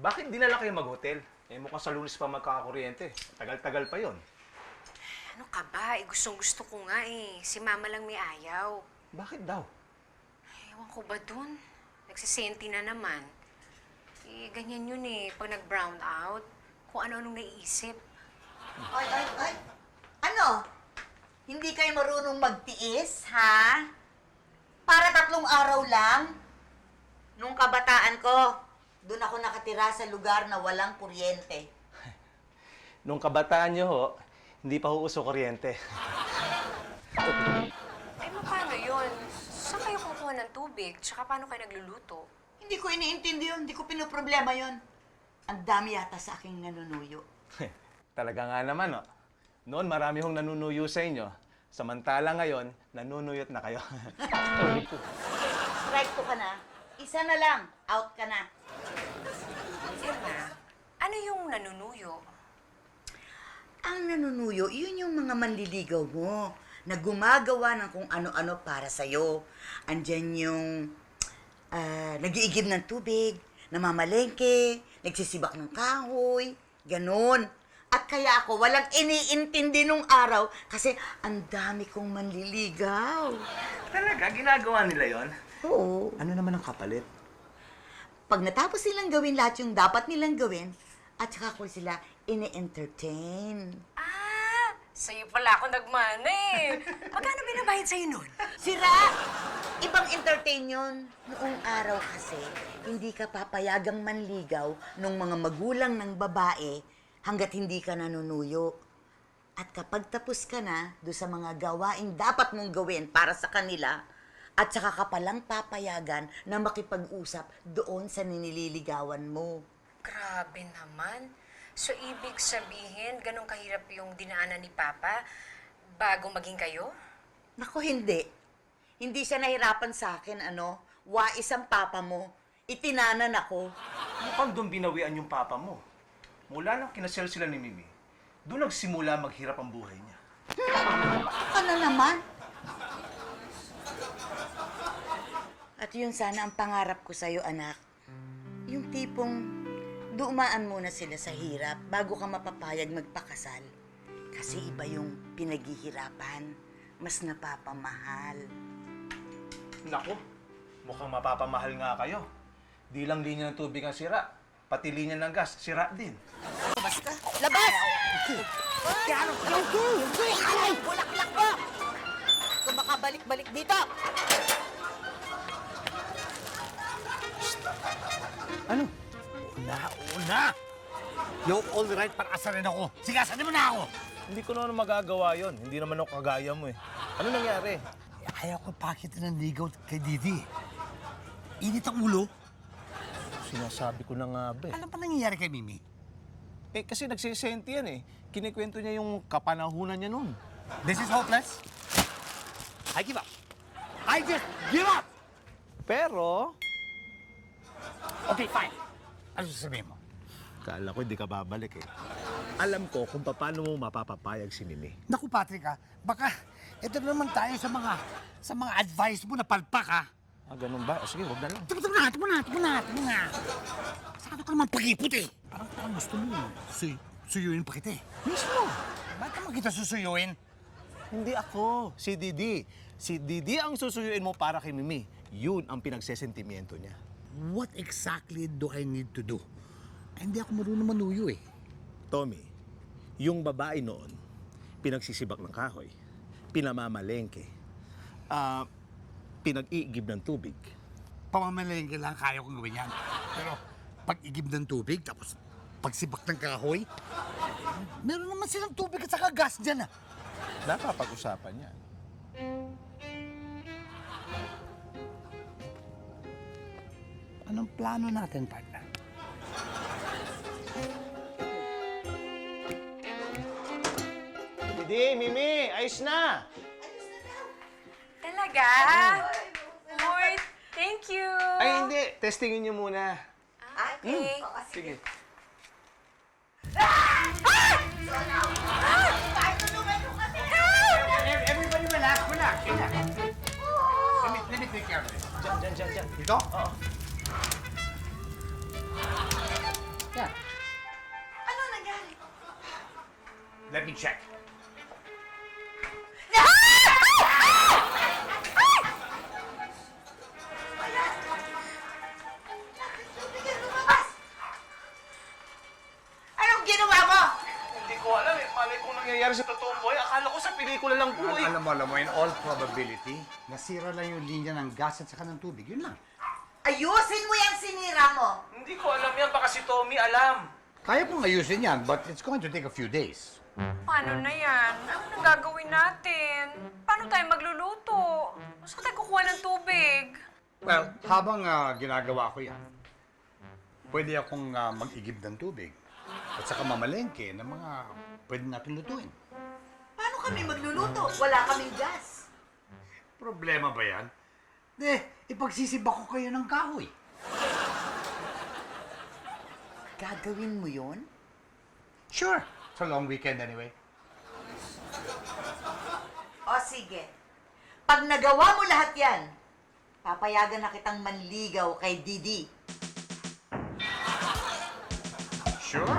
Bakit dinala kayo mag-hotel? Eh, mukhang sa Lunes pa magkakakuryente. Tagal-tagal pa yon. Ano ka ba? Gustong-gusto ko nga eh. Si Mama lang may ayaw. Bakit daw? Ewan ko ba dun? Nagsisenti na naman. Eh, ganyan yun eh. Pag nag-brown out, kung ano-anong naiisip. Ay! Ano? Hindi kayo marunong magtiis, ha? Para 3 araw lang? Nung kabataan ko, doon ako nakatira sa lugar na walang kuryente. Nung kabataan nyo ho, hindi pa ho uso kuryente. Ay, paano yun? Saan kayo kukuha ng tubig? Tsaka paano kayo nagluluto? Hindi ko iniintindi yun, hindi ko pinoproblema yun. Ang dami yata sa aking nanunuyo. Talaga nga naman, oh. Noon, marami hong nanunuyo sa inyo. Samantala ngayon, nanunuyot na kayo. Strike ko ka na. Isa na lang, out ka na. Emma, ano yung nanunuyo? Ang nanunuyo, yun yung mga manliligaw mo na gumagawa ng kung ano-ano para sa'yo. Andyan yung nag-iigib ng tubig, namamalengke, nagsisibak ng kahoy, ganon. At kaya ako walang iniintindi nung araw kasi ang dami kong manliligaw. Talaga? Ginagawa nila yon? Oo. Ano naman ang kapalit? Pag natapos nilang gawin lahat yung dapat nilang gawin, at saka ko sila ini-entertain. Ah, sa'yo pala ako nagmana eh. Magkano binabayad sa'yo nun? Sira! Ibang entertain yun. Noong araw kasi, hindi ka papayagang manligaw ng mga magulang ng babae hanggat hindi ka nanunuyo. At kapag tapos ka na do sa mga gawaing dapat mong gawin para sa kanila, at saka ka palang papayagan na makipag-usap doon sa ninililigawan mo. Grabe naman. So, ibig sabihin, ganun kahirap yung dinaanan ni Papa bago maging kayo? Naku, hindi. Hindi siya nahirapan sa akin, ano? Wais ang papa mo. Itinanan ako. Mukhang doon binawian yung papa mo. Mula nang kinasal sila ni Mimi, doon nagsimula maghirap ang buhay niya. Ano naman? At yun sana ang pangarap ko sa'yo, anak. Yung tipong dumaan muna sila sa hirap bago ka mapapayag magpakasal. Kasi iba yung pinaghihirapan. Mas napapamahal. Naku, mukhang mapapamahal nga kayo. Di lang linya ng tubig ang sira, pati linya ng gas, sira din. Basta, labas! Yung bulaklak mo! Kung makabalik-balik dito! Ano? Una! You're all right para asarin ako. Sigasanin mo na ako! Hindi ko naman magagawa yon. Hindi naman ako kagaya mo eh. Ano nangyari? Ayaw ko pakitin ng ligaw kay Didi. Init ang ulo. Sinasabi ko na nga ba eh. Ano pa nangyayari kay Mimi? Eh kasi nagsisenti yan eh. Kinikwento niya yung kapanahunan niya noon. This is hopeless. I give up. I just give up! Pero, Okay, fine. Ano sasabihin mo? kala ko hindi ka babalik eh. Alam ko kung paano mo mapapapayag si Mimi. Naku, Patrick, baka ito naman tayo sa mga advice mo na palpak, ha? Ah, ganun ba? O, sige, huwag na lang. Ito na. Saan ka naman pag-ipot eh? Parang gusto mo, suyuin pa kita eh. Mismo. Ba't naman kita susuyuin? Hindi ako. Si Didi. Si Didi ang susuyuin mo para kay Mimi. Yun ang pinagsesentimiento niya. What exactly do I need to do? Hindi ako marunong manuyo eh. Tommy, yung babae noon, pinagsisibak ng kahoy, pinamamalengke, pinag-iigib ng tubig. Pamamalengke lang kaya kong gawin yan. Pero pag-igib ng tubig, tapos pagsibak ng kahoy, meron naman silang tubig at saka gas dyan ah. Napapag-usapan yan. Anong plano natin, partner? Didi, Mimi, ayos na! Talaga? Lord, thank you! Ay, hindi. Testingin niyo muna. Okay. Sige. Everybody relax. Let me take care of this. Diyan. Dito? Oo. Let me check. Anong ginawa mo? Hindi ko alam eh. Malay kung nangyayari sa totoong buhay. Akala ko sa pelikula lang po eh. Alam mo, in all probability, nasira lang yung linya ng gas at saka ng tubig. Yun lang. Ayusin mo yung sinira mo. Hindi ko alam yan. Baka si Tommy alam. Kaya kong ayusin yan, but it's going to take a few days. Paano na yan? Ano na gagawin natin? Paano tayo magluluto? Saan tayo kukuha ng tubig? Well, habang ginagawa ko yan, pwede akong mag-igib ng tubig at saka mamalengke ng mga pwede natin lutuin. Paano kami magluluto? Wala kaming gas. Problema ba yan? Ipagsisibak ko kayo ng kahoy. Gagawin mo yun? Sure. It's a long weekend anyway. O sige. Pag nagawa mo lahat yan, papayagan na kitang manligaw kay Didi. Sure.